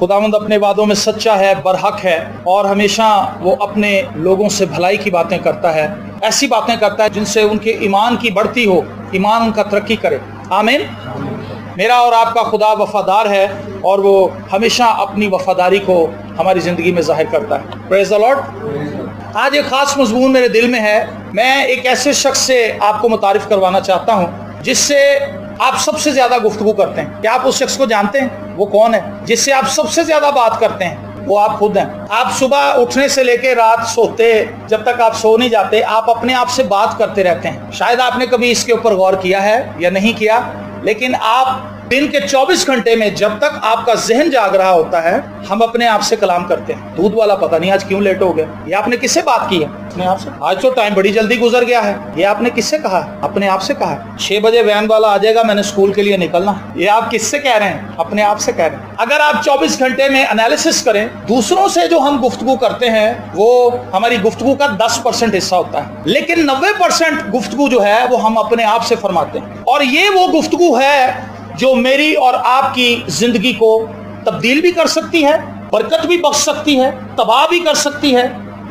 खुदावंद अपने वादों में सच्चा है, बरहक है और हमेशा वो अपने लोगों से भलाई की बातें करता है, ऐसी बातें करता है जिनसे उनके ईमान की बढ़ती हो, ईमान उनका तरक्की करे। आमीन। मेरा और आपका खुदा वफादार है और वो हमेशा अपनी वफादारी को हमारी ज़िंदगी में जाहिर करता है। Praise the Lord. आज एक ख़ास मज़मून मेरे दिल में है। मैं एक ऐसे शख्स से आपको मुतारिफ़ करवाना चाहता हूँ जिससे आप सबसे ज़्यादा गुफ्तगू करते हैं। क्या आप उस शख्स को जानते हैं? वो कौन है जिससे आप सबसे ज़्यादा बात करते हैं? वो आप खुद हैं। आप सुबह उठने से लेकर रात सोते, जब तक आप सो नहीं जाते, आप अपने आप से बात करते रहते हैं। शायद आपने कभी इसके ऊपर गौर किया है या नहीं किया, लेकिन आप दिन के 24 घंटे में जब तक आपका जहन जाग रहा होता है, हम अपने आप से कलाम करते हैं। दूध वाला पता नहीं आज क्यों लेट हो गया, ये आपने किससे बात की है? अपने आप से। आज तो टाइम बड़ी जल्दी गुजर गया है, ये आपने किससे कहा? अपने आप से कहा। 6 बजे वैन वाला आ जाएगा, मैंने स्कूल के लिए निकलना, ये आप किससे कह रहे हैं? अपने आप से कह रहे हैं। अगर आप 24 घंटे में एनालिसिस करें, दूसरों से जो हम गुफ्तगू करते हैं वो हमारी गुफ्तगू का 10% हिस्सा होता है, लेकिन 90% गुफ्तगू जो है वो हम अपने आप से फरमाते हैं। और ये वो गुफ्तगू है जो मेरी और आपकी जिंदगी को तब्दील भी कर सकती है, बरकत भी बख्श सकती है, तबाह भी कर सकती है,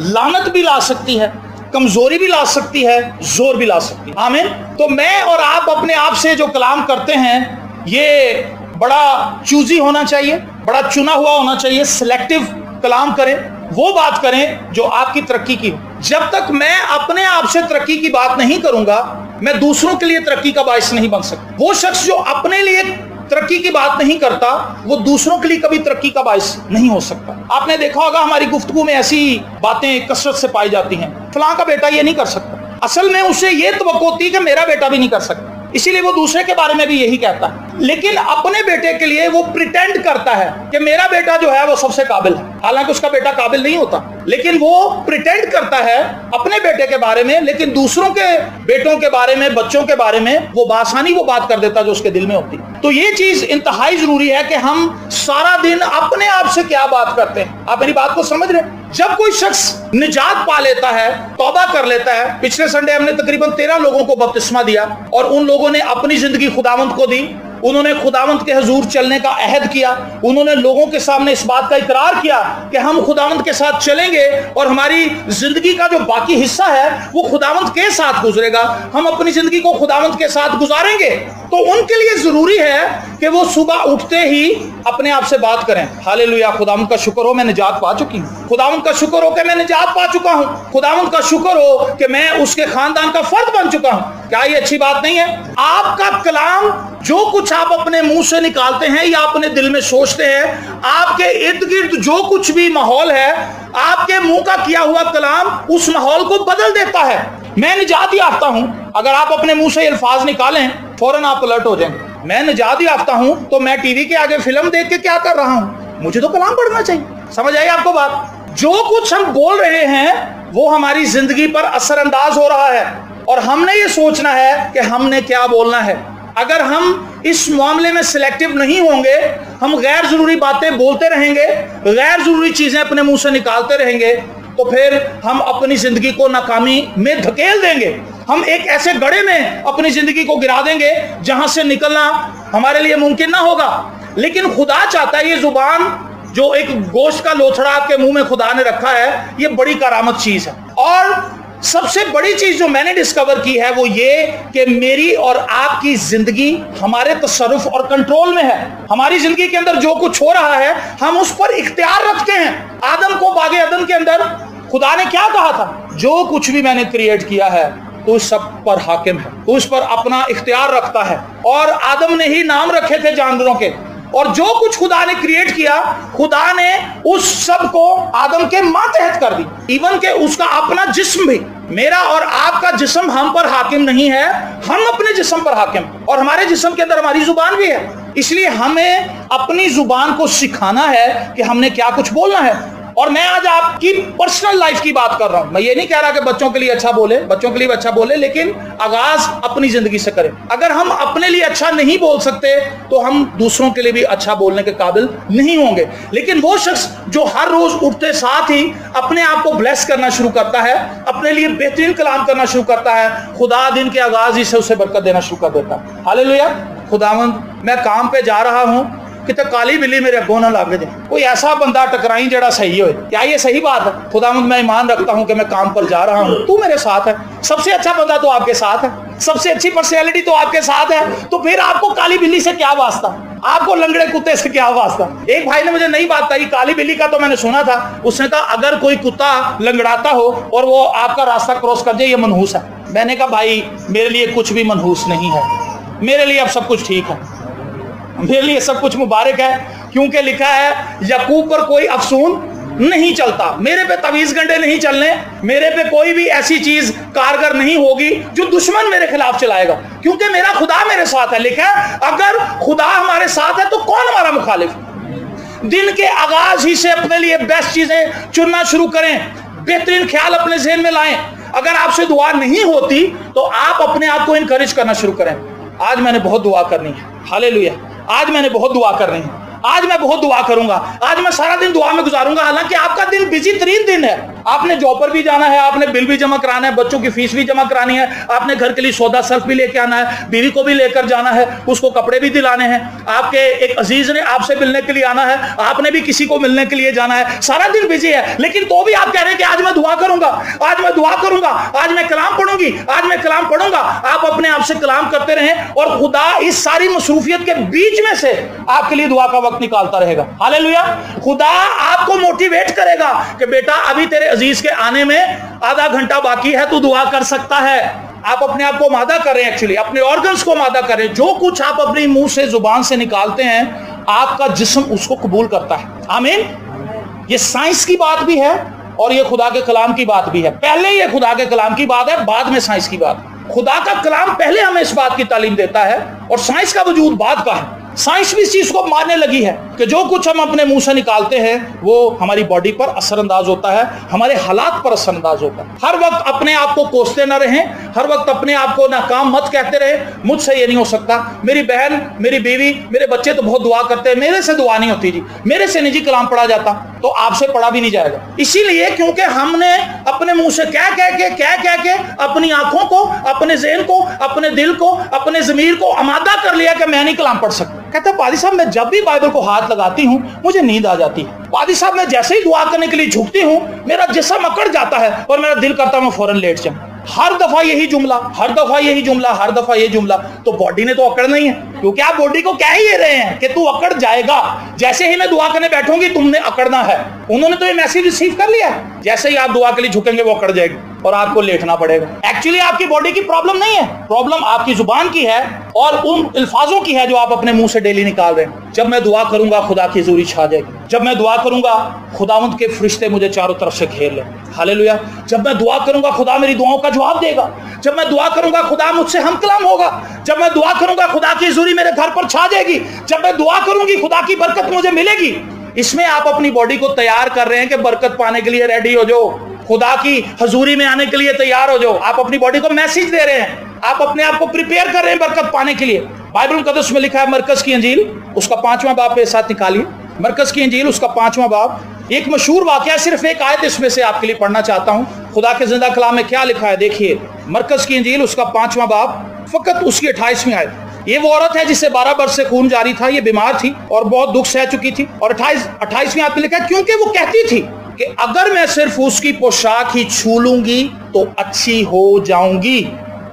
लानत भी ला सकती है, कमजोरी भी ला सकती है, जोर भी ला सकती है। आमीन। तो मैं और आप अपने आप से जो कलाम करते हैं ये बड़ा चूजी होना चाहिए, बड़ा चुना हुआ होना चाहिए। सिलेक्टिव कलाम करें, वो बात करें जो आपकी तरक्की की हो। जब तक मैं अपने आप से तरक्की की बात नहीं करूंगा, मैं दूसरों के लिए तरक्की का बायस नहीं बन सकता। वो शख्स जो अपने लिए तरक्की की बात नहीं करता, वो दूसरों के लिए कभी तरक्की का बायस नहीं हो सकता। आपने देखा होगा हमारी गुफ्तगू में ऐसी बातें कसरत से पाई जाती हैं, फलां का बेटा ये नहीं कर सकता। असल में उसे ये तवक्को होती है कि मेरा बेटा भी नहीं कर सकता, इसीलिए वो दूसरे के बारे में भी यही कहता है। लेकिन अपने बेटे के लिए वो प्रिटेंड करता है कि मेरा बेटा जो है वो सबसे काबिल है, हालांकि उसका बेटा काबिल नहीं होता, लेकिन वो प्रिटेंड करता है अपने बेटे के बारे में, लेकिन दूसरों के बेटों के बारे में, बच्चों के बारे में वो बासानी वो बात कर देता जो उसके दिल में होती। तो ये चीज इंतहाई जरूरी है कि हम सारा दिन अपने आप से क्या बात करते हैं। आप मेरी बात को समझ रहे हैं? जब कोई शख्स निजात पा लेता है, तौबा कर लेता है, पिछले संडे हमने तकरीबन 13 लोगों को बपतिस्मा दिया और उन लोगों ने अपनी जिंदगी खुदावंद को दी, उन्होंने खुदावंद के हुजूर चलने का अहद किया, उन्होंने लोगों के सामने इस बात का इकरार किया कि हम खुदावंद के साथ चलेंगे और हमारी जिंदगी का जो बाकी हिस्सा है वो खुदावंद के साथ गुजरेगा, हम अपनी जिंदगी को खुदावंद के साथ गुजारेंगे। तो उनके लिए जरूरी है कि वो सुबह उठते ही अपने आप से बात करें, हालेलुया, खुदावंद का शुक्र हो मैं निजात पा चुकी हूँ, खुदावंद का शुक्र हो कि मैं निजात पा चुका हूँ, खुदावंद का शुक्र हो कि मैं उसके खानदान का फर्द बन चुका हूँ। क्या ये अच्छी बात नहीं है? आपका कलाम, जो कुछ आप अपने मुंह से निकालते हैं या अपने दिल में सोचते हैं, आपके इर्द गिर्द जो कुछ भी माहौल है, आपके मुंह का किया हुआ कलाम उस माहौल को बदल देता है। मैं निजात याफ्ता हूं, अगर आप अपने मुंह से अल्फाज निकालें फौरन आप अलर्ट हो जाएंगे। मैं निजात याफ्ता हूं तो मैं टीवी के आगे फिल्म देख के क्या कर रहा हूं? मुझे तो कलाम पढ़ना चाहिए। समझ आई आपको बात? जो कुछ हम बोल रहे हैं वो हमारी जिंदगी पर असरअंदाज हो रहा है और हमने ये सोचना है कि हमने क्या बोलना है। अगर हम इस मामले में सिलेक्टिव नहीं होंगे, हम गैर जरूरी बातें बोलते रहेंगे, गैर जरूरी चीजें अपने मुंह से निकालते रहेंगे, तो फिर हम अपनी जिंदगी को नाकामी में धकेल देंगे। हम एक ऐसे गड्ढे में अपनी जिंदगी को गिरा देंगे जहां से निकलना हमारे लिए मुमकिन ना होगा। लेकिन खुदा चाहता है, ये जुबान जो एक गोश्त का लोथड़ा आपके मुंह में खुदा ने रखा है, ये बड़ी करामत चीज है। और सबसे बड़ी चीज जो मैंने डिस्कवर की है वो ये कि मेरी और आपकी जिंदगी हमारे तसर्रुफ और कंट्रोल में है। हमारी जिंदगी के अंदर जो कुछ हो रहा है हम उस पर इख्तियार रखते हैं। आदम को बागे अदन के अंदर खुदा ने क्या कहा था? जो कुछ भी मैंने क्रिएट किया है तो सब पर हाकिम है, तो उस पर अपना इख्तियार रखता है। और आदम ने ही नाम रखे थे जानवरों के, और जो कुछ खुदा ने क्रिएट किया, खुदा ने उस सब को आदम के मातहत कर दी। इवन के उसका अपना जिस्म भी, मेरा और आपका जिस्म हम पर हाकिम नहीं है, हम अपने जिस्म पर हाकिम, और हमारे जिस्म के अंदर हमारी जुबान भी है। इसलिए हमें अपनी जुबान को सिखाना है कि हमने क्या कुछ बोलना है। और मैं आज आपकी पर्सनल लाइफ की बात कर रहा हूं। मैं ये नहीं कह रहा कि बच्चों के लिए अच्छा बोले, बच्चों के लिए भी अच्छा बोले, लेकिन आगाज अपनी जिंदगी से करें। अगर हम अपने लिए अच्छा नहीं बोल सकते तो हम दूसरों के लिए भी अच्छा बोलने के काबिल नहीं होंगे। लेकिन वो शख्स जो हर रोज उठते साथ ही अपने आप को ब्लेस करना शुरू करता है, अपने लिए बेहतरीन कलाम करना शुरू करता है, खुदा दिन के आगाज ही से उसे बरकत देना शुरू कर देता है। हालेलुया। खुदावंद, मैं काम पे जा रहा हूं, कितने काली बिल्ली मेरे अगों ना लग जाए, कोई ऐसा बंदा टकराई जड़ा सही हो। क्या ये सही बात है? खुदावंद मैं ईमान रखता हूं कि मैं काम पर जा रहा हूं, तू मेरे साथ है, सबसे अच्छा बंदा तो आपके साथ है, सबसे अच्छी पर्सनैलिटी तो आपके साथ है, तो फिर आपको काली बिल्ली से क्या वास्ता, आपको लंगड़े कुत्ते से क्या वास्ता? एक भाई ने मुझे नई बात कही, काली बिल्ली का तो मैंने सुना था, उसने कहा अगर कोई कुत्ता लंगड़ाता हो और वो आपका रास्ता क्रॉस कर जाए ये मनहूस है। मैंने कहा भाई मेरे लिए कुछ भी मनहूस नहीं है, मेरे लिए अब सब कुछ ठीक है, मेरे लिए सब कुछ मुबारक है, क्योंकि लिखा है याकूब पर कोई अफसून नहीं चलता। मेरे पे तवीज गंडे नहीं चलने, मेरे पे कोई भी ऐसी चीज कारगर नहीं होगी जो दुश्मन मेरे खिलाफ चलाएगा, क्योंकि मेरा खुदा मेरे साथ है। लिखा है अगर खुदा हमारे साथ है तो कौन हमारा मुखालिफ? दिन के आगाज ही से अपने लिए बेस्ट चीजें चुनना शुरू करें, बेहतरीन ख्याल अपने ज़हन में लाएं। अगर आपसे दुआ नहीं होती तो आप अपने आप को इनकरेज करना शुरू करें। आज मैंने बहुत दुआ करनी है, हालेलुया, आज मैंने बहुत दुआ करनी है, आज मैं बहुत दुआ करूंगा, आज मैं सारा दिन दुआ में गुजारूंगा। हालांकि आपका दिन बिजी तरीन दिन है, आपने जॉब पर भी जाना है, आपने बिल भी जमा कराना है, बच्चों की फीस भी जमा करानी है, आपने घर के लिए सौदा सर्फ भी लेके आना है, बीवी को भी लेकर जाना है, उसको कपड़े भी दिलाने हैं, आपके एक अजीज ने आपसे मिलने के लिए आना है, आपने भी किसी को मिलने के लिए जाना है, सारा दिन बिजी है, लेकिन तो भी आप कह रहे हैं कि आज मैं दुआ करूंगा, आज मैं दुआ करूंगा, आज मैं कलाम पढ़ूंगी, आज मैं कलाम पढ़ूंगा। आप अपने आप से कलाम करते रहें और खुदा इस सारी मसरूफियत के बीच में से आपके लिए दुआ का वक्त निकालता रहेगा। हालेलुया। खुदा आपको मोटिवेट करेगा कि बेटा अभी तेरे अजीज के आने में आधा घंटा बाकी है, तू दुआ कर सकता है। आप अपने आप को मादा करें, एक्चुअली अपने ऑर्गन्स को मादा करें। जो कुछ आप अपनी मुंह से जुबान से निकालते हैं आपका जिस्म उसको कबूल करता है। आमीन। ये साइंस की बात भी है और ये खुदा के कलाम की बात भी है। पहले ये खुदा के कलाम की बात है, बाद में साइंस की बात। खुदा का कलाम पहले हमें इस बात की तालीम देता है और साइंस का वजूद बाद का है। साइंस भी इस चीज को मानने लगी है कि जो कुछ हम अपने मुंह से निकालते हैं वो हमारी बॉडी पर असरअंदाज होता है, हमारे हालात पर असरअंदाज होता है। हर वक्त अपने आप को कोसते ना रहें, हर वक्त अपने आप को नाकाम मत कहते रहे, मुझसे ये नहीं हो सकता, मेरी बहन, मेरी बीवी, मेरे बच्चे तो बहुत दुआ करते हैं, मेरे से दुआ नहीं होती जी, मेरे से नहीं जी कलाम पढ़ा जाता, तो आपसे पढ़ा भी नहीं जाएगा। इसीलिए क्योंकि हमने अपने मुंह से कह के अपनी आंखों को, अपने ज़हन को, अपने दिल को, अपने ज़मीर को आमादा कर लिया कि मैं नहीं कलाम पढ़ सकता। कहता है पादी साहब मैं जब भी बाइबल को हाथ लगाती हूं मुझे नींद आ जाती है। पादी साहब मैं जैसे ही दुआ करने के लिए झुकती हूं मेरा जिस्म अकड़ जाता है और मेरा दिल करता है मैं फौरन लेट जाऊं। हर दफा यही जुमला, हर दफा यही जुमला, हर दफा यही जुमला। तो बॉडी ने तो अकड़ना ही है, क्योंकि आप बॉडी को कह ही रहे हैं कि तू अकड़ जाएगा, जैसे ही मैं दुआ करने बैठूंगी तुमने अकड़ना है। उन्होंने तो ये मैसेज रिसीव कर लिया है, जैसे ही आप दुआ के लिए झुकेंगे वो अकड़ जाएगी और आपको लेटना पड़ेगा। एक्चुअली आपकी बॉडी की प्रॉब्लम नहीं है, प्रॉब्लम आपकी जुबान की है और उन अल्फाजों की है जो आप अपने मुंह से डेली निकाल रहे हैं। जब मैं दुआ करूंगा खुदा की हुजूरी छा जाएगी, जब मैं दुआ करूंगा खुदावंद के फरिश्ते मुझे चारों तरफ से घेर ले। हालेलुया। जब मैं दुआ करूंगा खुदा मेरी दुआओं का जवाब देगा, जब मैं दुआ करूंगा खुदा मुझसे हम कलाम होगा, जब मैं दुआ करूंगा खुदा की हुजूरी मेरे घर पर छा जाएगी, जब मैं दुआ करूंगी खुदा की बरकत मुझे मिलेगी। इसमें आप अपनी बॉडी को तैयार कर रहे हैं कि बरकत पाने के लिए रेडी हो जाओ, खुदा की हजूरी में आने के लिए तैयार हो जाओ। आप अपनी बॉडी को मैसेज दे रहे हैं, आप अपने आप को प्रिपेयर कर रहे हैं बरकत पाने के लिए। बाइबल मुकद्दस में लिखा है मरकज की अंजील उसका 5वां बाब पे साथ निकालिए, मरकज की अंजील उसका 5वां बाब। एक मशहूर वाकया, सिर्फ एक आयत इसमें से आपके लिए पढ़ना चाहता हूं। खुदा के जिंदा कलाम में क्या लिखा है देखिए, मरकज की अंजील उसका 5वां बाब, फकत उसकी 28वीं आयत। ये वो औरत है जिससे 12 वर्ष से खून जारी था, ये बीमार थी और बहुत दुख सह चुकी थी। और 28वीं आयत में लिखा है क्योंकि वो कहती थी कि अगर मैं सिर्फ उसकी पोशाक ही छू लूंगी तो अच्छी हो जाऊंगी।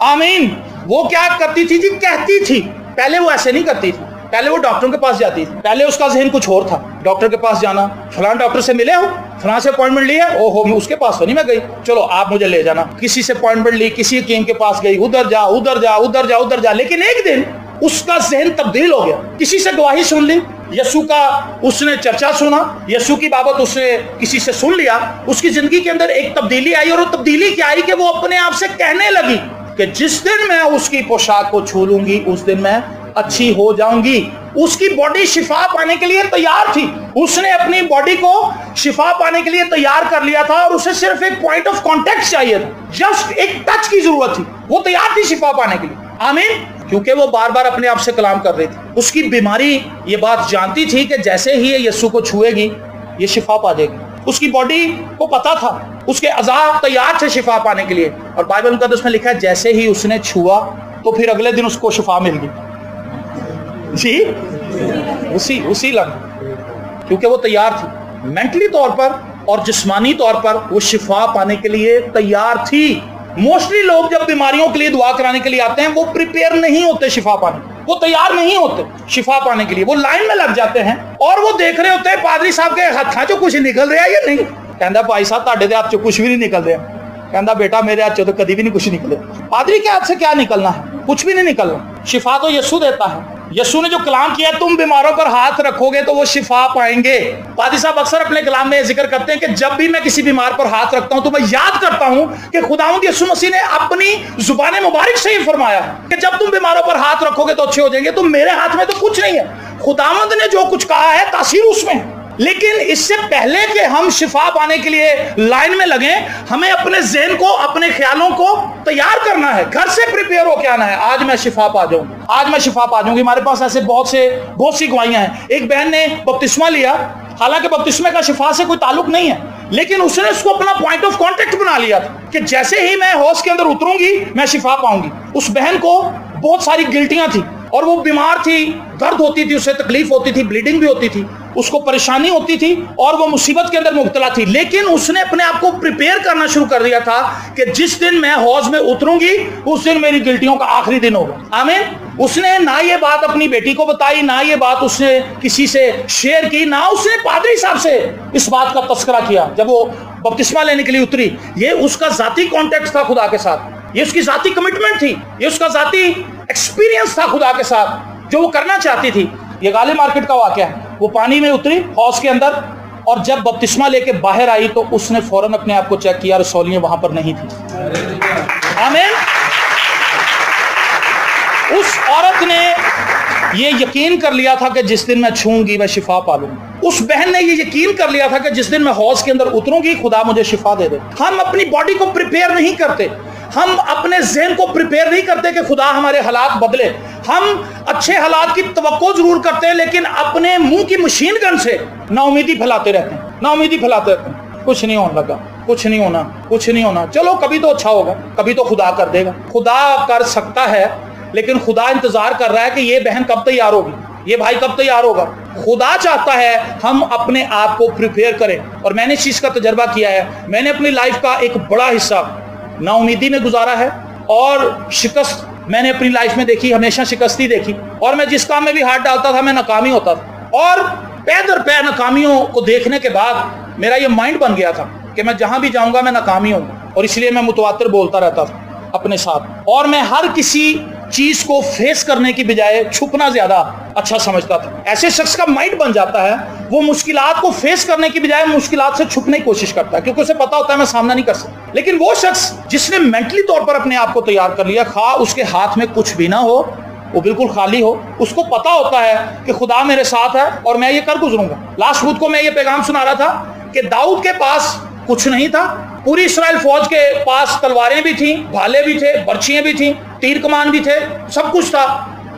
आमीन। वो क्या करती थी जी? कहती थी। पहले वो ऐसे नहीं करती थी, पहले वो डॉक्टर के पास जाती थी, पहले उसका ज़हन कुछ और था। डॉक्टर के पास जाना, फलां डॉक्टर से मिले हो, फलां से अपॉइंटमेंट लिया, ओहो मैं उसके पास तो नहीं मैं गई, चलो आप मुझे ले जाना। किसी से अपॉइंटमेंट ली, किसी हकीम के पास गई, उधर जा उधर जा उधर जा उधर जा। लेकिन एक दिन उसका ज़हन तब्दील हो गया, किसी से गवाही सुन ली, यीशु का उसने चर्चा सुना, यीशु की बाबत उसने किसी से सुन लिया, उसकी जिंदगी के अंदर एक तब्दीली आई। और वो तब्दीली क्या आई कि वो अपने आप से कहने लगी कि जिस दिन मैं उसकी पोशाक को छू लूंगी उस दिन मैं अच्छी हो जाऊंगी। उसकी बॉडी शिफा पाने के लिए तैयार थी, उसने अपनी बॉडी को शिफा पाने के लिए तैयार कर लिया था और उसे सिर्फ एक पॉइंट ऑफ कांटेक्ट चाहिए था, जस्ट एक टच की जरूरत थी, वो तैयार थी शिफा पाने के लिए। आमीन। क्योंकि वो बार बार अपने आप से कलाम कर रही थी। उसकी बीमारी ये बात जानती थी कि जैसे ही ये यीशु को छुएगी ये शिफा पा जाएगी। उसकी बॉडी को पता था, उसके अज़ा तैयार थे शिफा पाने के लिए। और बाइबल मुकद्दस में लिखा है जैसे ही उसने छुआ तो फिर अगले दिन उसको शिफा मिल गई। जी उसी लम्हे, क्योंकि वो तैयार थी मेंटली तौर पर और जिस्मानी तौर पर, वो शिफा पाने के लिए तैयार थी। मोस्टली लोग जब बीमारियों के लिए दुआ कराने के लिए आते हैं, वो प्रिपेयर नहीं होते शिफा पाने, वो तैयार नहीं होते शिफा पाने के लिए। वो लाइन में लग जाते हैं और वो देख रहे होते हैं पादरी साहब के हाथों चो कुछ निकल रहा है या नहीं। कहता भाई साहब ताड़े दे हाथ चो कुछ भी नहीं निकल रहा। कहता बेटा मेरे हाथ चो तो कभी भी नहीं कुछ निकले। पादरी के हाथ से क्या निकलना है, कुछ भी नहीं निकलना। शिफा तो यीशु देता है। यीशु ने जो कलाम किया, तुम बीमारों पर हाथ रखोगे तो वो शिफा पाएंगे। पादरी साहब अक्सर अपने कलाम में जिक्र करते हैं कि जब भी मैं किसी बीमार पर हाथ रखता हूं तो मैं याद करता हूं कि खुदावंद यीशु मसीह ने अपनी जुबान मुबारक से ही फरमाया कि जब तुम बीमारों पर हाथ रखोगे तो अच्छे हो जाएंगे। तो मेरे हाथ में तो कुछ नहीं है, खुदावंद ने जो कुछ कहा है तासीर उसमें है। लेकिन इससे पहले कि हम शिफा पाने के लिए लाइन में लगे, हमें अपने ज़हन को, अपने ख्यालों को तैयार करना है, घर से प्रिपेयर होकर आना है। आज मैं शिफा पा जाऊंगी, आज मैं शिफा पा जाऊंगी। हमारे पास ऐसे बहुत सी गवाहियां हैं। एक बहन ने बपतिस्मा लिया, हालांकि बपतिस्मे का शिफा से कोई ताल्लुक नहीं है, लेकिन उसने उसको अपना पॉइंट ऑफ कांटेक्ट बना लिया था कि जैसे ही मैं हौज के अंदर उतरूंगी मैं शिफा पाऊंगी। उस बहन को बहुत सारी गिल्टियां थी और वो बीमार थी, दर्द होती थी, उसे तकलीफ होती थी, ब्लीडिंग भी होती थी, उसको परेशानी होती थी और वो मुसीबत के अंदर मुब्तला थी। लेकिन उसने अपने आप को प्रिपेयर करना शुरू कर दिया था कि जिस दिन मैं हौज में उतरूंगी उस दिन मेरी गिल्टियों का आखिरी दिन होगा। आमीन। उसने ना ये बात अपनी बेटी को बताई, ना ये बात उसने किसी से शेयर की, ना उसने पादरी साहब से इस बात का तस्करा किया जब वो बपतिस्मा लेने के लिए उतरी। ये उसका जाती कॉन्टेक्ट था खुदा के साथ, ये उसकी जाती कमिटमेंट थी, ये उसका जाती एक्सपीरियंस था खुदा के साथ जो वो करना चाहती थी। ये गाली मार्केट का वाकया है। वो पानी में उतरी हौज के अंदर और जब बपतिस्मा लेके बाहर आई तो उसने फौरन अपने आप को चेक किया, रसौलियां वहां पर नहीं थी। आमीन। उस औरत ने ये यकीन कर लिया था कि जिस दिन मैं छूंगी मैं शिफा पा लूंगी। उस बहन ने ये यकीन कर लिया था कि जिस दिन मैं हौज के अंदर उतरूंगी खुदा मुझे शिफा दे दे। हम अपनी बॉडी को प्रिपेयर नहीं करते, हम अपने ज़हन को प्रिपेयर नहीं करते कि खुदा हमारे हालात बदले। हम अच्छे हालात की तवक्को जरूर करते हैं, लेकिन अपने मुंह की मशीन गन से नाउमीदी फैलाते रहते हैं, नाउमीदी फैलाते रहते हैं। कुछ नहीं होने लगा, कुछ नहीं होना, कुछ नहीं होना, चलो कभी तो अच्छा होगा, कभी तो खुदा कर देगा। खुदा कर सकता है, लेकिन खुदा इंतजार कर रहा है कि ये बहन कब तैयार होगी, ये भाई कब तैयार होगा। खुदा चाहता है हम अपने आप को प्रिपेयर करें। और मैंने इस चीज का तजर्बा किया है। मैंने अपनी लाइफ का एक बड़ा हिस्सा नाउमीदी में गुजारा है और शिकस्त मैंने अपनी लाइफ में देखी, हमेशा शिकस्ती देखी। और मैं जिस काम में भी हाथ डालता था मैं नाकामी होता था। और पै दर पै नाकामियों को देखने के बाद मेरा ये माइंड बन गया था कि मैं जहां भी जाऊंगा मैं नाकामी हूँ, और इसलिए मैं मुतवातिर बोलता रहता था अपने साथ। और मैं हर किसी चीज को फेस करने की बजाय छुपना ज्यादा अच्छा समझता था। ऐसे शख्स का माइंड बन जाता है, वो मुश्किलात को फेस करने की बजाय मुश्किलात से छुपने की कोशिश करता है, क्योंकि उसे पता होता है मैं सामना नहीं कर सकता। लेकिन वो शख्स जिसने मेंटली तौर पर अपने आप को तैयार कर लिया, खा उसके हाथ में कुछ भी ना हो, वो बिल्कुल खाली हो, उसको पता होता है कि खुदा मेरे साथ है और मैं ये कर गुजरूंगा। लास्ट बुध को मैं ये पैगाम सुना रहा था कि दाऊद के पास कुछ नहीं था, पूरी इस्राएल फौज के पास तलवारें भी थी, भाले भी थे, बर्छियां भी थी, तीर कमान भी थे, सब कुछ था।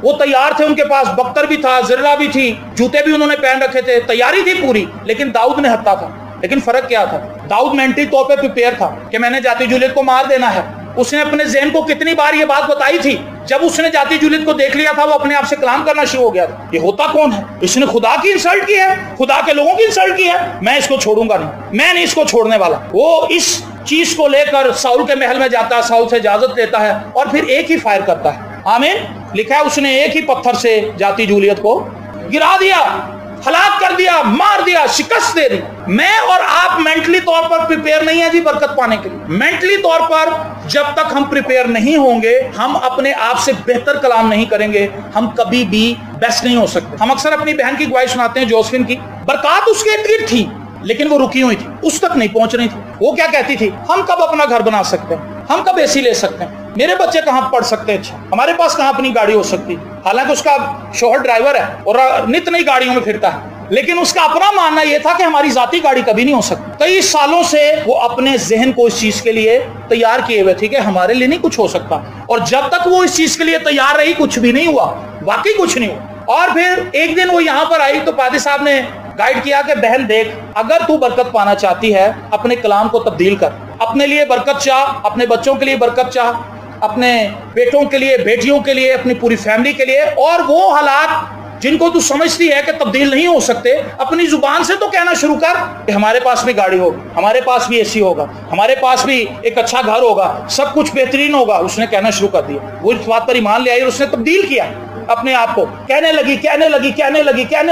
वो तैयार थे, उनके पास बख्तर भी था, जिर्रा भी थी, जूते भी उन्होंने पहन रखे थे, तैयारी थी पूरी। लेकिन दाऊद ने हत्या था। लेकिन फर्क क्या था, दाऊद मेंटली तौर पे प्रिपेयर था कि मैंने जाती जूलियत को मार देना है। उसने अपने ज़हन को कितनी बार ये बात बताई थी। जब उसने जाती जूलियत को देख लिया था, वो अपने आप से कलाम करना शुरू हो गया था, ये होता कौन है, इसने खुदा की इंसल्ट की है, खुदा के लोगों की इंसल्ट की है, मैं इसको छोड़ूंगा नहीं, मैं नहीं इसको छोड़ने वाला। वो इस चीज को लेकर साउल के महल में जाता है, साउल से इजाजत लेता है और फिर एक ही फायर करता है। आमीन। लिखा है उसने एक ही पत्थर से जाती जूलियत को गिरा दिया, हलाक कर दिया, मार दिया, शिकस्त दे दी। मैं और आप मेंटली तौर पर प्रिपेयर नहीं है जी बरकत पाने के लिए। मेंटली तौर पर जब तक हम प्रिपेयर नहीं होंगे, हम अपने आप से बेहतर कलाम नहीं करेंगे, हम कभी भी बेस्ट नहीं हो सकते। हम अक्सर अपनी बहन की गवाही सुनाते हैं, जोसेफिन की। बरकत उसके इर्द गिर्द थी, लेकिन वो रुकी हुई थी, उस तक नहीं पहुंच रही थी। वो क्या कहती थी, हम कब अपना घर बना सकते हैं, हम कब एसी ले सकते हैं, मेरे बच्चे कहां पढ़ सकते हैं, अच्छा हमारे पास कहां अपनी गाड़ी हो सकती। हालांकि उसका शौहर ड्राइवर है और नित नई गाड़ियों में फिरता है, लेकिन उसका अपना मानना यह था कि हमारी जाती गाड़ी कभी नहीं हो सकती। कई सालों से वो अपने जहन को इस चीज के लिए तैयार किए हुए थे कि हमारे लिए नहीं कुछ हो सकता। और जब तक वो इस चीज के लिए तैयार रही, कुछ भी नहीं हुआ, वाकई कुछ नहीं हुआ। और फिर एक दिन वो यहां पर आई तो पादी साहब ने गाइड किया कि बहन देख, अगर तू बरकत पाना चाहती है अपने कलाम को तब्दील कर, अपने लिए बरकत चाह, अपने बच्चों के लिए बरकत चाह, अपने बेटों के लिए, बेटियों के लिए, अपनी पूरी फैमिली के लिए। और वो हालात जिनको तू समझती है कि तब्दील नहीं हो सकते, अपनी जुबान से तो कहना शुरू कर कि हमारे पास भी गाड़ी होगी, हमारे पास भी एसी होगा, हमारे पास भी एक अच्छा घर होगा, सब कुछ बेहतरीन होगा। उसने कहना शुरू कर दिया, वो इस बात पर ईमान ले आई और उसने तब्दील किया अपने आप को। कहने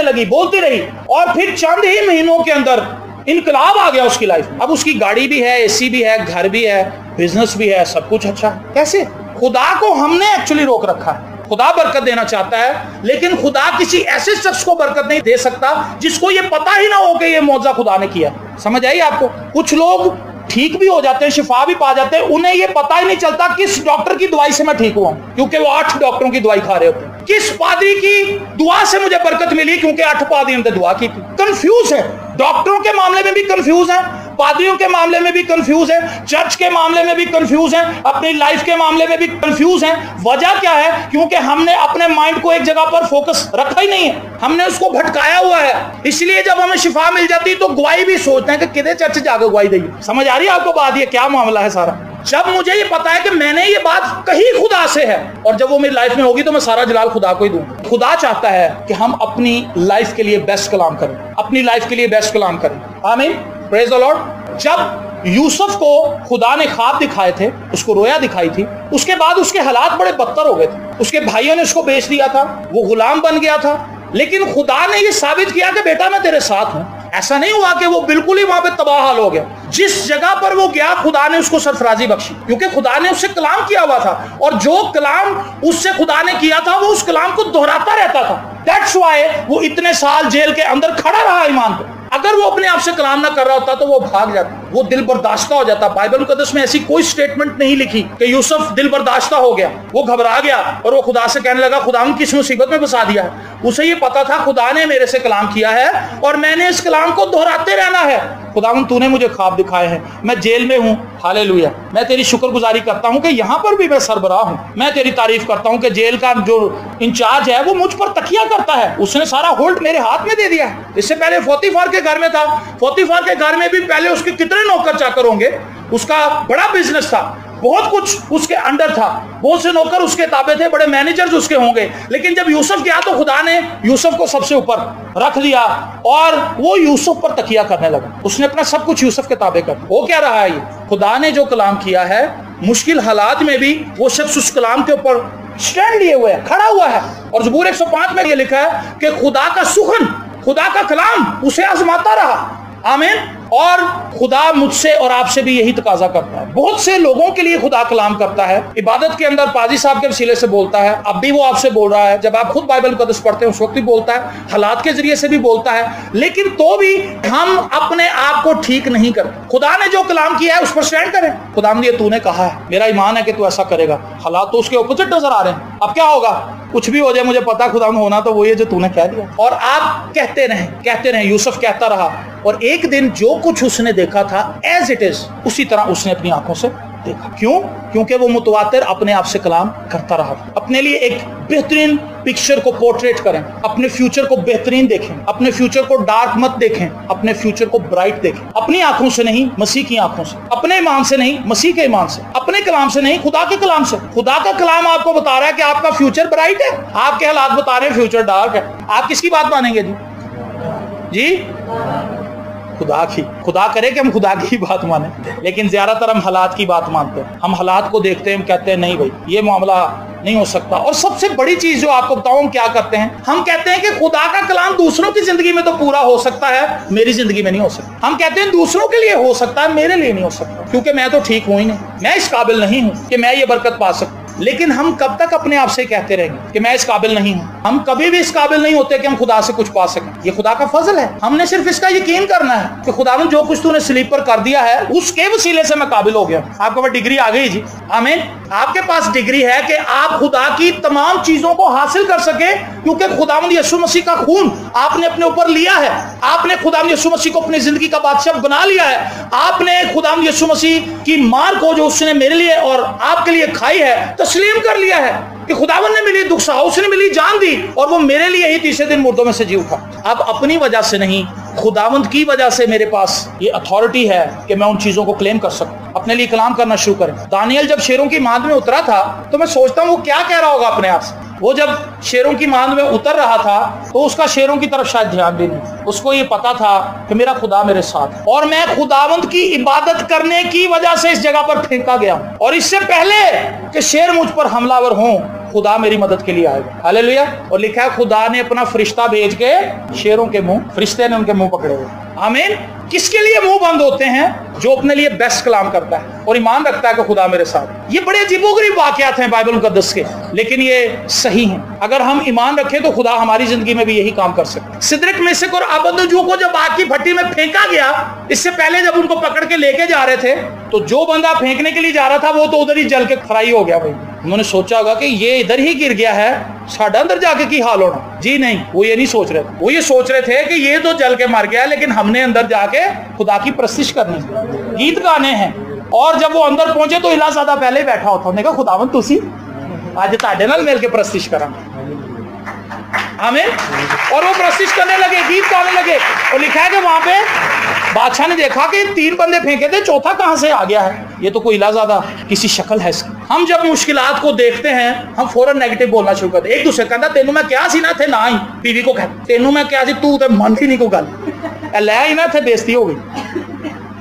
लगी, बोलती रही और फिर चंद ही महीनों के अंदर इनकलाब आ गया उसकी लाइफ में। अब उसकी गाड़ी भी है, एसी भी है, घर भी है, बिजनेस भी है, सब कुछ अच्छा है। कैसे? खुदा को हमने एक्चुअली रोक रखा है। खुदा बरकत देना चाहता है, लेकिन खुदा किसी ऐसे शख्स को बरकत नहीं दे सकता जिसको ये पता ही ना हो कि ये मौजा खुदा ने किया। समझ आई आपको? कुछ लोग ठीक भी हो जाते हैं, शिफा भी पा जाते हैं, उन्हें ये पता ही नहीं चलता किस डॉक्टर की दवाई से मैं ठीक हुआ, क्योंकि वो 8 डॉक्टरों की दवाई खा रहे होते हैं। किस पादरी की दुआ से मुझे बरकत मिली, क्योंकि 8 पादरियों ने दुआ की थी। कंफ्यूज है, डॉक्टरों के मामले में भी कंफ्यूज है, पादरियों के मामले में भी कंफ्यूज है, चर्च के मामले में भी कंफ्यूज है, अपनी लाइफ के मामले में भी कंफ्यूज है। वजह क्या है? क्योंकि हमने अपने माइंड को एक जगह पर फोकस रखा ही नहीं है, हमने उसको भटकाया हुआ है। इसलिए जब हमें शिफा मिल जाती है तो गवाही भी सोचते हैं कि किधर चर्च जाकर गवाही देगी। समझ आ रही है आपको बात? ये क्या मामला है सारा? जब मुझे ये पता है कि मैंने ये बात कही खुदा से है, और जब वो मेरी लाइफ में होगी तो मैं सारा जलाल खुदा को ही दूंगा। खुदा चाहता है कि हम अपनी लाइफ के लिए बेस्ट कलाम करें, अपनी लाइफ के लिए बेस्ट कलाम करें। आमीन, प्रेज द लॉर्ड। जब यूसुफ को खुदा ने ख्वाब दिखाए थे, उसको रोया दिखाई थी, उसके बाद उसके हालात बड़े बदतर हो गए थे। उसके भाइयों ने उसको बेच दिया था, वो गुलाम बन गया था, लेकिन खुदा ने ये साबित किया कि बेटा मैं तेरे साथ हूं। ऐसा नहीं हुआ कि वो बिल्कुल ही वहां पे तबाह हाल हो गया। जिस जगह पर वो गया खुदा ने उसको सरफराजी बख्शी, क्योंकि खुदा ने उससे कलाम किया हुआ था, और जो कलाम उससे खुदा ने किया था वो उस कलाम को दोहराता रहता था। दैट्स व्हाई वो इतने साल जेल के अंदर खड़ा रहा ईमान पे। अगर वो अपने आप से कलाम ना कर रहा होता तो वो भाग जाता, वो दिल बर्दाश्ता हो जाता। बाइबल मुकद्दस में ऐसी कोई स्टेटमेंट नहीं लिखी कि यूसुफ दिल बर्दाश्ता हो गया, वो घबरा गया और वो खुदा से कहने लगा खुदा किस मुसीबत में फंसा दिया है। उसे ये पता था खुदा ने मेरे से कलाम किया है और मैंने इस कलाम को दोहराते रहना है। खुदा तूने मुझे ख्वाब दिखाए हैं, मैं जेल में हूँ, हालेलुया, मैं तेरी शुक्रगुजारी करता हूँ कि यहाँ पर भी मैं सरबराह हूँ। मैं तेरी तारीफ करता हूँ कि जेल का जो इंचार्ज है वो मुझ पर तकिया करता है, उसने सारा होल्ड मेरे हाथ में दे दिया है। इससे पहले पोतीफर के घर में था, पोतीफर के घर में भी पहले उसके कितने नौकर चाकर होंगे, उसका बड़ा बिजनेस था, बहुत कुछ उसके अंडर था, बहुत से नौकर उसके ताबे थे, बड़े मैनेजर्स उसके होंगे। लेकिन जब यूसुफ गया तो खुदा ने यूसुफ को सबसे ऊपर रख दिया और वो यूसुफ पर तकिया करने लगा। उसने अपना सब कुछ यूसुफ के ताबे कर। वो क्या रहा है? ये खुदा ने जो कलाम किया है, मुश्किल हालात में भी वो शख्स उस कलाम के ऊपर स्टैंड लिए हुए है, खड़ा हुआ है। और ज़बूर 105 में ये लिखा है कि खुदा का सुखन, खुदा का कलाम उसे आजमाता रहा। आमीन। और खुदा मुझसे और आपसे भी यही तकाजा करता है। बहुत से लोगों के लिए खुदा कलाम करता है, इबादत के अंदर पाजी साहब के वसीले से बोलता है, अब भी वो आपसे बोल रहा है, जब आप खुद बाइबल मुकद्दस पढ़ते हैं उस वक्त भी बोलता है, हालात के जरिए से भी बोलता है। लेकिन तो भी हम अपने आप को ठीक नहीं करते। खुदा ने जो कलाम किया है उस पर स्टैंड करें। खुदा ने तूने कहा है, मेरा ईमान है कि तू ऐसा करेगा। हालात तो उसके ऑपोजिट नजर आ रहे हैं। अब क्या होगा? कुछ भी हो जाए, मुझे पता खुदा ने होना तो वो ये जो तूने कह दिया। और आप कहते रहे। यूसुफ कहता रहा, और एक दिन जो कुछ उसने देखा था एज इट इज उसी तरह उसने अपनी आंखों से देखा। क्यों? क्योंकि वो मुतवातिर अपने आप से कलाम करता रहा। अपने लिए एक बेहतरीन पिक्चर को पोर्ट्रेट करें, अपने फ्यूचर को बेहतरीन देखें, अपने फ्यूचर को डार्क मत देखें, अपने फ्यूचर को ब्राइट देखें। अपनी आंखों से नहीं, मसीह की आंखों से, अपने ईमान से नहीं, मसीह के ईमान से, अपने कलाम से नहीं, खुदा के कलाम से। खुदा का कलाम आपको बता रहा है कि आपका फ्यूचर ब्राइट है, आपके हालात बता रहे हैं फ्यूचर डार्क है। आप किसकी बात मानेंगे जी? खुदा की। खुदा करे कि हम खुदा की बात माने, लेकिन ज्यादातर हम हालात की बात मानते हैं। हम हालात को देखते हैं, हम कहते हैं नहीं भाई ये मामला नहीं हो सकता। और सबसे बड़ी चीज जो आपको बताऊं, हम क्या करते हैं, हम कहते हैं कि खुदा का कलाम दूसरों की जिंदगी में तो पूरा हो सकता है, मेरी जिंदगी में नहीं हो सकता। हम कहते हैं दूसरों के लिए हो सकता है, मेरे लिए नहीं हो सकता, क्योंकि मैं तो ठीक हूं ही नहीं, मैं इस काबिल नहीं हूं कि मैं ये बरकत पा सकूं। लेकिन हम कब तक अपने आप से कहते रहेंगे कि मैं इस काबिल नहीं हूं? हम कभी भी इस काबिल नहीं होते कि हम खुदा से कुछ पा सकें। ये खुदा का फजल है, हमने सिर्फ इसका यकीन करना है कि खुदा ने जो कुछ तूने स्लीप पर कर दिया है उसके वसीले से मैं काबिल हो गया। आपके पास डिग्री आ गई जी, आमीन। आपके पास डिग्री है कि आप खुदा की तमाम चीजों को हासिल कर सके, क्योंकि खुदावंद यीशु मसीह का खून आपने अपने ऊपर लिया है। आपने खुदावंद यीशु मसीह को अपनी जिंदगी का बादशाह बना लिया है। आपने खुदावंद यीशु मसीह की मार को जो उसने मेरे लिए और आपके लिए खाई है तस्लीम कर लिया है कि खुदावंद ने मिली दुख सहा, उसने मिली जान दी और वो मेरे लिए ही तीसरे दिन मुर्दों में से जी उठा। अब अपनी वजह से नहीं, खुदावंद की वजह से मेरे पास ये अथॉरिटी है कि मैं उन चीजों को क्लेम कर सकूं। अपने लिए कलाम करना शुरू करें। दानियल जब शेरों की माद में उतरा था तो मैं सोचता हूँ वो क्या कह रहा होगा अपने आप से। वो जब शेरों की मांद में उतर रहा था तो उसका शेरों की तरफ शायद ध्यान भी नहीं। उसको ये पता था कि मेरा खुदा मेरे साथ है और मैं खुदावंद की इबादत करने की वजह से इस जगह पर फेंका गया हूं, और इससे पहले कि शेर मुझ पर हमलावर हों खुदा मेरी मदद के लिए आएगा। हालेलुया। और लिखा है खुदा ने अपना फरिश्ता भेज के शेरों के मुंह, फरिश्ते ने उनके मुंह पकड़े हुए। आमीन। किसके लिए मुंह बंद होते हैं? जो अपने लिए बेस्ट कलाम करता है और ईमान रखता है कि खुदा मेरे साथ। ये बड़े अजीबोगरीब वाकयात हैं बाइबल मुकद्दस के, लेकिन ये सही हैं। अगर हम ईमान रखें तो खुदा हमारी जिंदगी में भी यही काम कर सकता है। सिद्रक, मेशक और अबेदनगो को जब आग की भट्टी में फेंका गया, इससे पहले जब उनको पकड़ के लेके जा रहे थे तो जो बंदा फेंकने के लिए जा रहा था वो तो उधर ही जल के फ्राई हो गया। भाई उन्होंने सोचा होगा कि ये इधर ही गिर गया है, साढ़ा अंदर जाके की हाल होना। जी नहीं, वो ये नहीं सोच रहे थे। वो ये सोच रहे थे कि ये तो जल के मर गया, लेकिन हमने अंदर जाके खुदा की प्रस्तिश करनी, गीत गाने हैं। और जब वो अंदर पहुंचे तो इला ज़्यादा पहले ही बैठा होता। उन्होंने कहा खुदावंद तुसी आज ताड़े नाल मिल के प्रस्तिश करा हमें, और वो प्रस्तिश करने लगे, गीत गाने लगे। और लिखा है कि वहां पे बादशाह ने देखा कि 3 बंदे फेंके थे, चौथा कहां से आ गया है? ये तो कोई इलाज़ादा किसी शक्ल है इसकी। हम जब मुश्किलात को देखते हैं हम फौरन नेगेटिव बोलना शुरू करते हैं। एक दूसरे कहता तेनू मैं क्या सी ना थे ना ही, बीवी को कहता तेनू मैं क्या सी, तू तो मनती नहीं कोई गल लै ही ना थे, बेइज्जती हो गई।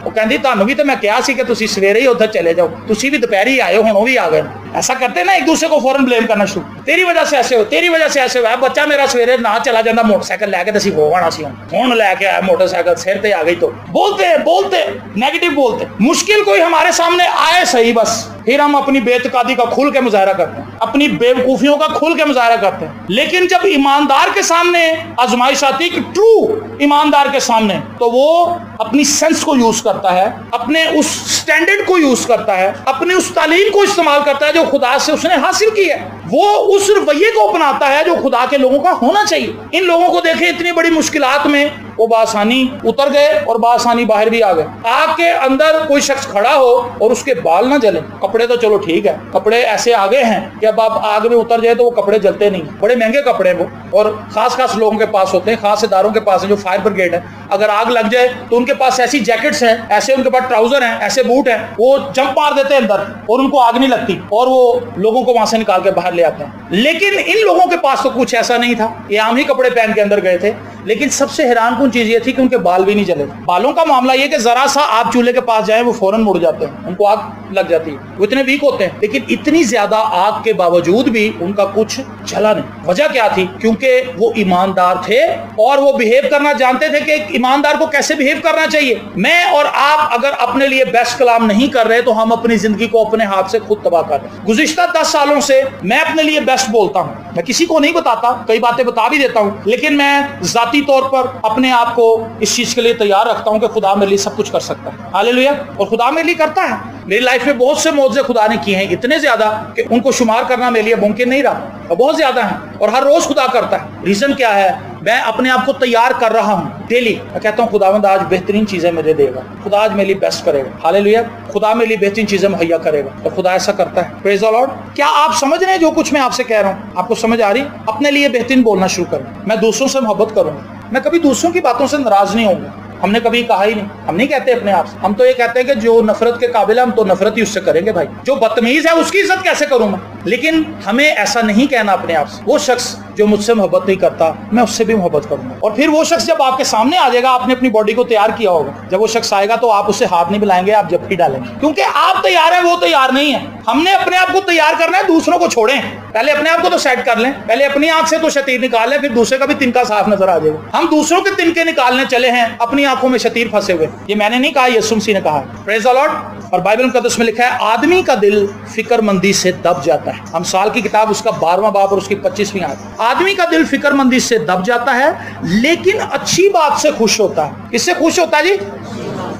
वो कहती तुहानू भी तो मैं क्या सी कि तुसी सवेरे ही उधर चले जाओ, तुसी भी दोपहर ही आए हो, हुण वो भी आ गए। ऐसा करते ना, एक दूसरे को फौरन ब्लेम करना शुरू, तेरी वजह से ऐसे हो, तेरी वजह से ऐसे हुआ। बच्चा मेरा सवेरे ना चला जाता मोटरसाइकिल लैके तो हो आना सी, हुण लैके आया मोटरसाइकिल, सिर ते आ गई। तो बोलते नेगेटिव बोलते। मुश्किल कोई हमारे सामने आए सही, बस फिर हम अपनी बेतकादी का खुल के मुजाहरा करते हैं, अपनी बेवकूफियों का खुल के मुजाहरा करते हैं। लेकिन जब ईमानदार के सामने आजमाइश आती है, ट्रू ईमानदार के सामने, तो वो अपनी सेंस को यूज करता है, अपने उस स्टैंडर्ड को यूज करता है, अपने उस तालीम को इस्तेमाल करता है जो खुदा से उसने हासिल की है। वो उस रवैये को अपनाता है जो खुदा के लोगों का होना चाहिए। इन लोगों को देखें, इतनी बड़ी मुश्किलात में वो बासानी उतर गए और बासानी बाहर भी आ गए। आग के अंदर कोई शख्स खड़ा हो और उसके बाल ना जले, कपड़े तो चलो ठीक है, कपड़े ऐसे आ गए हैं कि अब आप आग में उतर जाए तो वो कपड़े जलते नहीं, बड़े महंगे कपड़े वो, और खास लोगों के पास होते हैं, खास इदारों के पास है जो फायर ब्रिगेड है। अगर आग लग जाए तो उनके पास ऐसी जैकेट्स हैं, ऐसे उनके पास ट्राउजर हैं, ऐसे बूट हैं, वो जंप मार देते हैं अंदर और उनको आग नहीं लगती और वो लोगों को वहां से निकाल के बाहर ले आते हैं। लेकिन इन लोगों के पास तो कुछ ऐसा नहीं था, ये आम ही कपड़े पहन के अंदर गए थे। लेकिन सबसे हैरानकुन चीज ये थी कि उनके बाल भी नहीं जले। बालों का मामला ये कि जरा सा आप चूल्हे के पास जाए वो फौरन मुड़ जाते हैं, उनको आग लग जाती है, वो इतने वीक होते हैं। लेकिन इतनी ज्यादा आग के बावजूद भी उनका कुछ जला नहीं। वजह क्या थी? क्योंकि वो ईमानदार थे और वो बिहेव करना जानते थे कि एक ईमानदार को कैसे बिहेव करना चाहिए। मैं और आप अगर अपने लिए बेस्ट कलाम नहीं कर रहे तो हम अपनी जिंदगी को अपने हाथ से खुद तबाह कर रहे हैं। गुज़िश्ता 10 सालों से मैं अपने लिए बेस्ट बोलता हूं, मैं किसी को नहीं बताता, कई बातें बता भी देता हूं, लेकिन मैं जाती तौर पर अपने आप को इस चीज के लिए तैयार रखता हूं कि खुदा मेरे लिए सब कुछ कर सकता है। हालेलुया। और खुदा मेरे लिए करता है। मेरी लाइफ में बहुत से मौजज़े खुदा ने किए हैं, इतने ज्यादा कि उनको शुमार करना मेरे लिए मुमकिन नहीं रहा, और बहुत ज्यादा है, और हर रोज खुदा करता है। रीजन क्या है? मैं अपने आप को तैयार कर रहा हूं डेली। मैं कहता हूं खुदावंद आज बेहतरीन चीजें मुझे देगा, खुदा आज मेरे लिए बेस्ट करेगा। हालेलुया। खुदा मेरे लिए बेहतरीन चीजें मुहैया करेगा, तो खुदा ऐसा करता है। Praise the Lord. क्या आप समझ रहे हैं जो कुछ मैं आपसे कह रहा हूं? आपको समझ आ रही? अपने लिए बेहतरीन बोलना शुरू करें। मैं दूसरों से मोहब्बत करूंगा, मैं कभी दूसरों की बातों से नाराज नहीं होऊंगा। हमने कभी कहा ही नहीं, हम नहीं कहते अपने आप से, हम तो ये कहते हैं कि जो नफरत के काबिल है हम तो नफरत ही उससे करेंगे भाई, जो बदतमीज है उसकी इज्जत कैसे करूं मैं। लेकिन हमें ऐसा नहीं कहना अपने आप से। वो शख्स जो मुझसे मोहब्बत नहीं करता मैं उससे भी मोहब्बत करूंगा। और फिर वो शख्स जब आपके सामने आ जाएगा, आपने अपनी बॉडी को तैयार किया होगा, जब वो शख्स आएगा तो आप उससे हाथ नहीं मिलाएंगे, आप जब ही डालेंगे, क्योंकि आप तैयार हैं वो तैयार नहीं है। हमने अपने आप को तैयार करना है, दूसरों को छोड़ें। पहले अपने आप को तो सेट कर लें, पहले अपनी आंख से तो शतीर निकाल लें, फिर दूसरे का भी तिनका साफ नजर आ जाएगा। हम दूसरों के तिनके निकालने चले हैं, अपनी आंखों में शतीर फंसे हुए। ये मैंने नहीं कहा, यीशु मसीह ने कहा। Praise the Lord. और बाइबल मुकद्दस में लिखा है आदमी का दिल फिक्रमंदी से दब जाता है। हम साल की किताब उसका 12वां बाब और उसकी 25वीं आयत। आदमी का दिल फिक्रमंदी से दब जाता है लेकिन अच्छी बात से खुश होता है। किससे खुश होता है जी?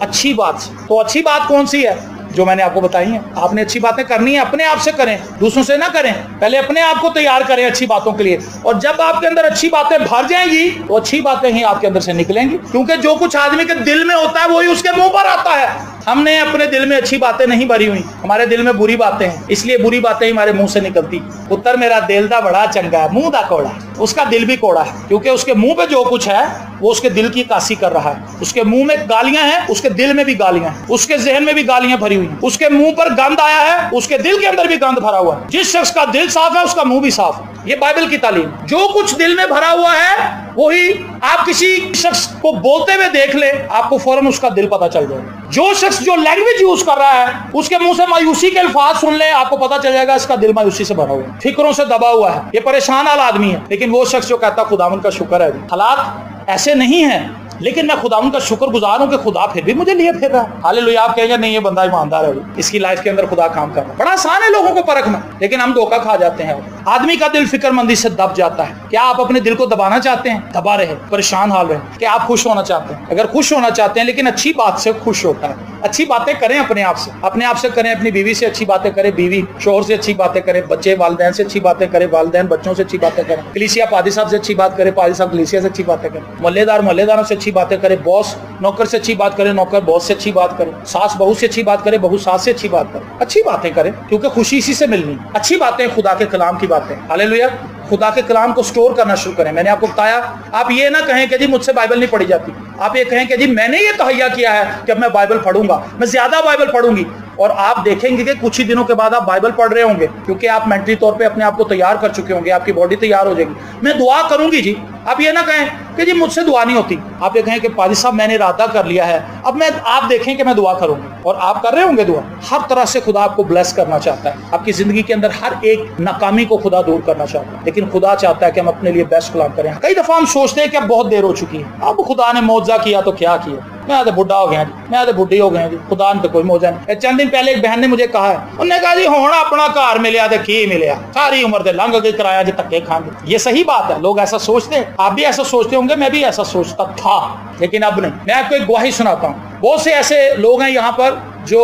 अच्छी बात से। तो अच्छी बात कौन सी है? जो मैंने आपको बताई है। आपने अच्छी बातें करनी है, अपने आप से करें, दूसरों से ना करें। पहले अपने आप को तैयार करें अच्छी बातों के लिए, और जब आपके अंदर अच्छी बातें भर जाएंगी तो अच्छी बातें ही आपके अंदर से निकलेंगी, क्योंकि जो कुछ आदमी के दिल में होता है वही उसके मुंह पर आता है। हमने अपने दिल में अच्छी बातें नहीं भरी हुई, हमारे दिल में बुरी बातें हैं, इसलिए बुरी बातें ही हमारे मुंह से निकलती। पुत्र मेरा दिल दा बड़ा चंगा है, मुंह दा कोड़ा, उसका दिल भी कोड़ा है, क्योंकि उसके मुंह पे जो कुछ है वो उसके दिल की कासी कर रहा है। उसके मुंह में गालियां हैं, उसके दिल में भी गालियां हैं, उसके जहन में भी गालियां भरी हुई हैं, उसके मुंह पर गंद आया है, उसके दिल के अंदर भी गंद भरा हुआ है। जिस शख्स का दिल साफ है उसका मुंह भी साफ है। ये बाइबल की तालीम। जो कुछ दिल में भरा हुआ है वही आप किसी शख्स को बोलते हुए देख ले, आपको फौरन उसका दिल पता चल जाएगा। जो शख्स जो लैंग्वेज यूज कर रहा है उसके मुंह से मायूसी के अल्फाज सुन ले, आपको पता चल जाएगा इसका दिल मायूसी से भरा हुआ है, फिक्रों से दबा हुआ है, ये परेशान हाल आदमी है। लेकिन वो शख्स जो कहता खुदावन का शुक्र है, हालात ऐसे नहीं है लेकिन मैं खुदावन का शुक्रगुजार हूं कि खुदा फिर भी मुझे लिए फिर रहा है। हालेलुया। आप कहेंगे नहीं ये बंदा ईमानदार है, इसकी लाइफ के अंदर खुदा काम कर रहा है। बड़ा आसान है लोगों को परखना, लेकिन हम धोखा खा जाते हैं। आदमी का दिल फिक्रमंदी से दब जाता है। क्या आप अपने दिल को दबाना चाहते हैं? दबा रहे, परेशान हाल रहे। क्या आप खुश होना चाहते हैं? अगर खुश होना चाहते हैं, लेकिन अच्छी बात से खुश होता है, अच्छी बातें करें अपने आप से करें, अपनी बीवी से अच्छी बातें करें, बीवी शोहर से अच्छी बातें करें, बच्चे वालिदैन से अच्छी बातें करें, वालिदैन बच्चों से अच्छी बातें करें, कलीसिया पादी साहब से अच्छी बात करें, पादी साहब कलीसिया से अच्छी बातें करें, मोहल्लेदारों से अच्छी बातें करें, बॉस नौकर से अच्छी बात करें, नौकर बॉस से अच्छी बात करें, सास बहू से अच्छी बात करें, बहू सास से अच्छी बात करें। अच्छी बातें करें, क्योंकि खुशी इसी से मिलनी। अच्छी बातें खुदा के कलाम की बातें। हालेलुया। खुदा के कलाम को स्टोर करना शुरू करें। मैंने आपको बताया, आप ये ना कहें कि जी मुझसे बाइबल नहीं पढ़ी जाती, आप ये कहें कि जी मैंने ये तहैया किया है कि अब मैं बाइबल पढ़ूंगा, मैं ज्यादा बाइबल पढ़ूंगी। और आप देखेंगे कि कुछ ही दिनों के बाद आप बाइबल पढ़ रहे होंगे, क्योंकि आप मेंटली तौर पे अपने आप को तैयार कर चुके होंगे, आपकी बॉडी तैयार हो जाएगी। मैं दुआ करूंगी जी, आप ये ना कहें कि जी मुझसे दुआ नहीं होती, आप ये कहें कि पादी साहब मैंने इरादा कर लिया है, अब मैं आप देखें कि मैं दुआ करूंगी, और आप कर रहे होंगे दुआ। हर तरह से खुदा आपको ब्लेस करना चाहता है, आपकी जिंदगी के अंदर हर एक नाकामी को खुदा दूर करना चाहता है, लेकिन खुदा चाहता है कि हम अपने लिए बेस्ट कलाम करें। कई दफा हम सोचते हैं कि अब बहुत देर हो चुकी है, अब खुदा ने मौजा किया तो क्या किया, मैं तो बुढ़ा हो गया जी, मैं तो बुढ़ी हो गया जी, खुदा ने तो कोई मौजा नहीं। चंद दिन पहले एक बहन ने मुझे कहा है, उन्होंने कहा जी हुण अपना घर मिलिया तो की मिलिया, सारी उम्र दे लंघ गई किराया च धक्के खांदे। ये सही बात है, लोग ऐसा सोचते हैं, आप भी ऐसा सोचते होंगे, मैं भी ऐसा सोचता था, लेकिन अब नहीं। मैं आपको एक गवाही सुनाता हूँ। बहुत से ऐसे लोग हैं यहाँ पर जो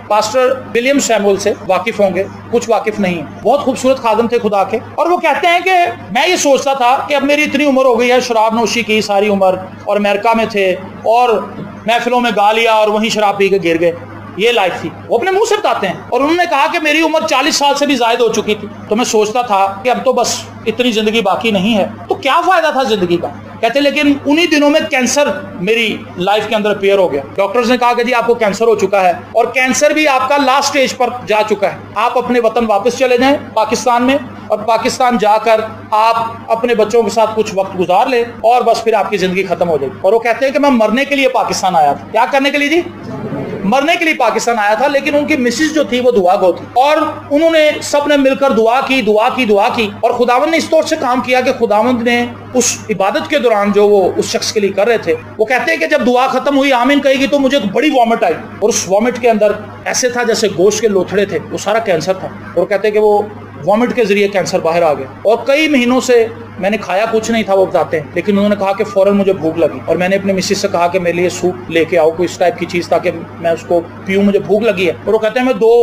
पास्टर विलियम सैमुअल से वाकिफ होंगे, कुछ वाकिफ नहीं है। बहुत खूबसूरत खादम थे खुदा के, और वो कहते हैं कि मैं ये सोचता था कि अब मेरी इतनी उम्र हो गई है, शराब नोशी की सारी उम्र, और अमेरिका में थे और महफिलों में गा लिया और वहीं शराब पी के गिर गए, ये लाइफ थी। वो अपने मुंह से बताते हैं, और उन्होंने कहा कि मेरी उम्र 40 साल से भी ज्यादा हो चुकी थी, तो मैं सोचता था कि अब तो बस इतनी जिंदगी बाकी नहीं है, तो क्या फायदा था जिंदगी का। कहते लेकिन उन्हीं दिनों में कैंसर मेरी लाइफ के अंदर अपीयर हो गया। डॉक्टर्स ने कहा कि जी आपको कैंसर हो चुका है, और कैंसर भी आपका लास्ट स्टेज पर जा चुका है, आप अपने वतन वापस चले जाएं पाकिस्तान में, और पाकिस्तान जाकर आप अपने बच्चों के साथ कुछ वक्त गुजार ले, और बस फिर आपकी जिंदगी खत्म हो जाएगी। और वो कहते हैं कि मैं मरने के लिए पाकिस्तान आया था। क्या करने के लिए जी? मरने के लिए पाकिस्तान आया था। लेकिन उनकी मिसेज जो थी वो दुआ गो थी, और उन्होंने सबने मिलकर दुआ की, और खुदावंद ने इस तौर से काम किया कि खुदावंद ने उस इबादत के दौरान जो वो उस शख्स के लिए कर रहे थे, वो कहते हैं कि जब दुआ खत्म हुई आमीन कहेगी तो मुझे बड़ी वॉमिट आई, और उस वॉमिट के अंदर ऐसे था जैसे गोश्त के लोथड़े थे, वो सारा कैंसर था। और कहते हैं कि वो वॉमिट के जरिए कैंसर बाहर आ गया, और कई महीनों से मैंने खाया कुछ नहीं था, वो बताते हैं। लेकिन उन्होंने कहा कि फौरन मुझे भूख लगी, और मैंने अपने मिसेज से कहा कि मेरे लिए सूप लेके आओ, कोई इस टाइप की चीज, ताकि मैं उसको पीऊं, मुझे भूख लगी है। और वो कहते हैं मैं 2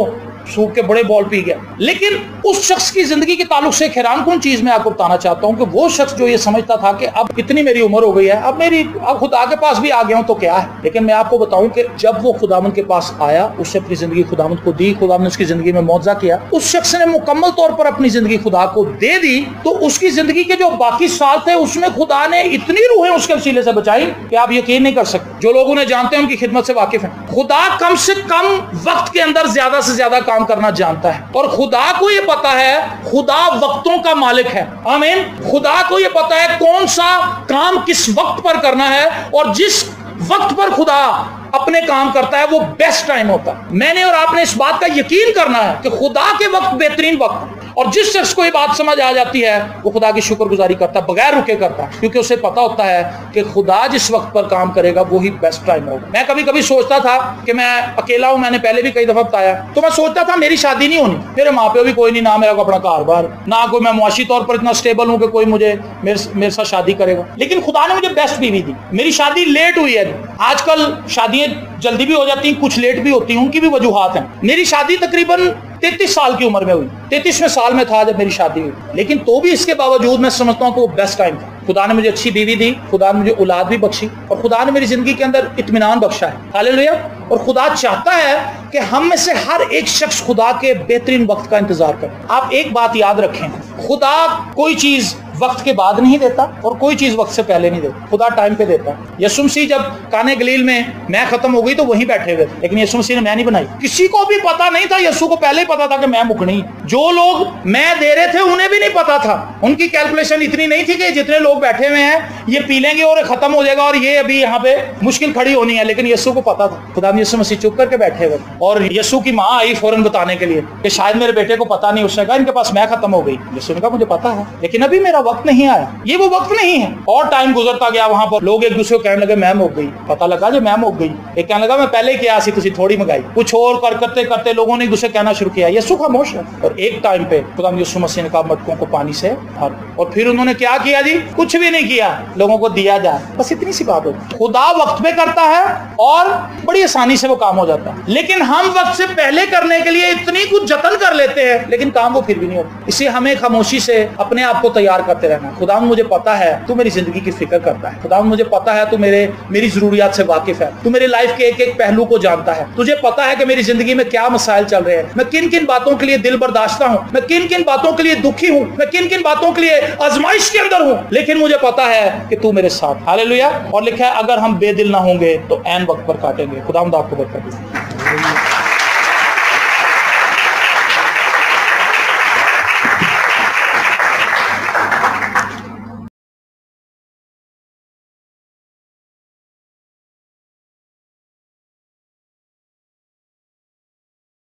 सूप के बड़े बॉल पी गया। लेकिन उस शख्स की जिंदगी के ताल्लुक से हैरान कौन चीज मैं आपको बताना चाहता हूं कि वो शख्स जो ये समझता था कि अब इतनी मेरी उम्र हो गई है, अब खुदा के पास भी आ गया हूं तो क्या है। लेकिन मैं आपको बताऊं कि जब वो खुदावंद के पास आया, उससे अपनी जिंदगी खुदावंद को दी, खुदावंद ने उसकी जिंदगी में मौजा किया, उस शख्स ने मुकम्मल तौर पर अपनी जिंदगी खुदा को दे दी, तो उसकी जिंदगी के जो बाकी साल थे उसमें खुदा ने इतनी रूहें उसके वसीले से बचाई कि आप यकीन नहीं कर सकते। जो लोग उन्हें जानते हैं उनकी खिदमत से वाकिफ हैं। खुदा कम से कम वक्त के अंदर ज्यादा से ज्यादा काम करना जानता है, और खुदा को ये पता है, खुदा वक्तों का मालिक है। आमीन। खुदा को ये पता है कौन सा काम किस वक्त पर करना है, और जिस वक्त पर खुदा अपने काम करता है वो बेस्ट टाइम होता है। मैंने और आपने इस बात का यकीन करना है कि खुदा के वक्त बेहतरीन वक्त, और जिस शख्स को ये बात समझ आ जाती है वो खुदा की शुक्रगुजारी करता है, बगैर रुके करता है, क्योंकि उसे पता होता है कि खुदा जिस वक्त पर काम करेगा वो ही बेस्ट टाइम होगा। मैं कभी कभी सोचता था कि मैं अकेला हूं, मैंने पहले भी कई दफा बताया, तो मैं सोचता था मेरी शादी नहीं होनी, मेरे माँ प्यो भी कोई नहीं, ना मेरा को अपना कारोबार, ना कोई मैं मुआशी तौर पर इतना स्टेबल हूं कि कोई मुझे मेरे साथ शादी करेगा। लेकिन खुदा ने मुझे बेस्ट बीवी दी। मेरी शादी लेट हुई है। आजकल शादियां जल्दी भी हो जाती हैं, कुछ लेट भी होती हैं, उनकी भी वजूहात हैं। मेरी शादी तकरीबन 33 साल की उम्र में हुई, 33वें साल में था जब मेरी शादी हुई, लेकिन तो भी इसके बावजूद मैं समझता हूँ कि वो बेस्ट टाइम था। खुदा ने मुझे अच्छी बीवी दी, खुदा ने मुझे औलाद भी बख्शी और खुदा ने मेरी जिंदगी के अंदर इत्मीनान बख्शा है। हालेलुया। और खुदा चाहता है कि हम में से हर एक शख्स खुदा के बेहतरीन वक्त का इंतजार करे। आप एक बात याद रखें, खुदा कोई चीज वक्त के बाद नहीं देता और कोई चीज वक्त से पहले नहीं देता, खुदा टाइम पे देता है। यीशु मसीह जब काने गलील में मैं खत्म हो गई तो वहीं बैठे हुए, लेकिन यीशु मसीह ने मैं नहीं बनाई। किसी को भी पता नहीं था, यीशु को पहले ही पता था कि मैं मुकनी। जो लोग मैं दे रहे थे उन्हें भी नहीं पता था, उनकी कैलकुलेशन इतनी नहीं थी कि जितने लोग बैठे हुए हैं ये पी लेंगे और खत्म हो जाएगा और ये अभी यहाँ पे मुश्किल खड़ी होनी है, लेकिन यीशु को पता था। खुदा ने यीशु मसीह चुप करके बैठे हुए और यीशु की माँ आई फौरन बताने के लिए कि शायद मेरे बेटे को पता नहीं। उसने कहा इनके पास मैं खत्म हो गई। यीशु ने कहा मुझे पता है, लेकिन अभी मेरा वक्त नहीं आया, ये वो वक्त नहीं है। और टाइम गुजरता गया, वहां पर लोग एक दूसरे को कहने लगे मैं मुक गई। पता लगा जो मैं मुक गई। एक कहने लगा मैं पहले क्या सी तुसी थोड़ी मंगाई। कुछ और करते करते लोगों ने एक दूसरे कहना शुरू किया यीशु खामोश है। और एक टाइम पे खुदा यीशु मसीह ने कहा मटकों को पानी से भर। और फिर उन्होंने क्या किया जी? कुछ भी नहीं किया, लोगों को दिया जाए, बस इतनी सी बात होती। खुदा वक्त पे करता है और बड़ी आसानी से वो काम हो जाता है, लेकिन हम वक्त से पहले करने के लिए इतनी कुछ जतन कर लेते हैं, लेकिन काम वो फिर भी नहीं होता। इसलिए हमें खामोशी से अपने आप को तैयार करते रहना। खुदा मुझे पता है तू मेरी जिंदगी की फिक्र करता है, खुदा मुझे पता है तू मेरी जरूरियात से वाकिफ है, तू मेरी लाइफ के एक एक पहलू को जानता है। तुझे पता है कि मेरी जिंदगी में क्या मसाइल चल रहे हैं, मैं किन किन बातों के लिए दिल बर्दाश्ता हूं, मैं किन किन बातों के लिए दुखी हूं, मैं किन किन बातों के लिए आजमाइश के अंदर हूं, लेकिन मुझे पता है कि तू मेरे साथ। हालेलुया। और लिखा है अगर हम बेदिल ना होंगे तो ऐन वक्त पर काटेंगे। खुदा आपको बरकत दे।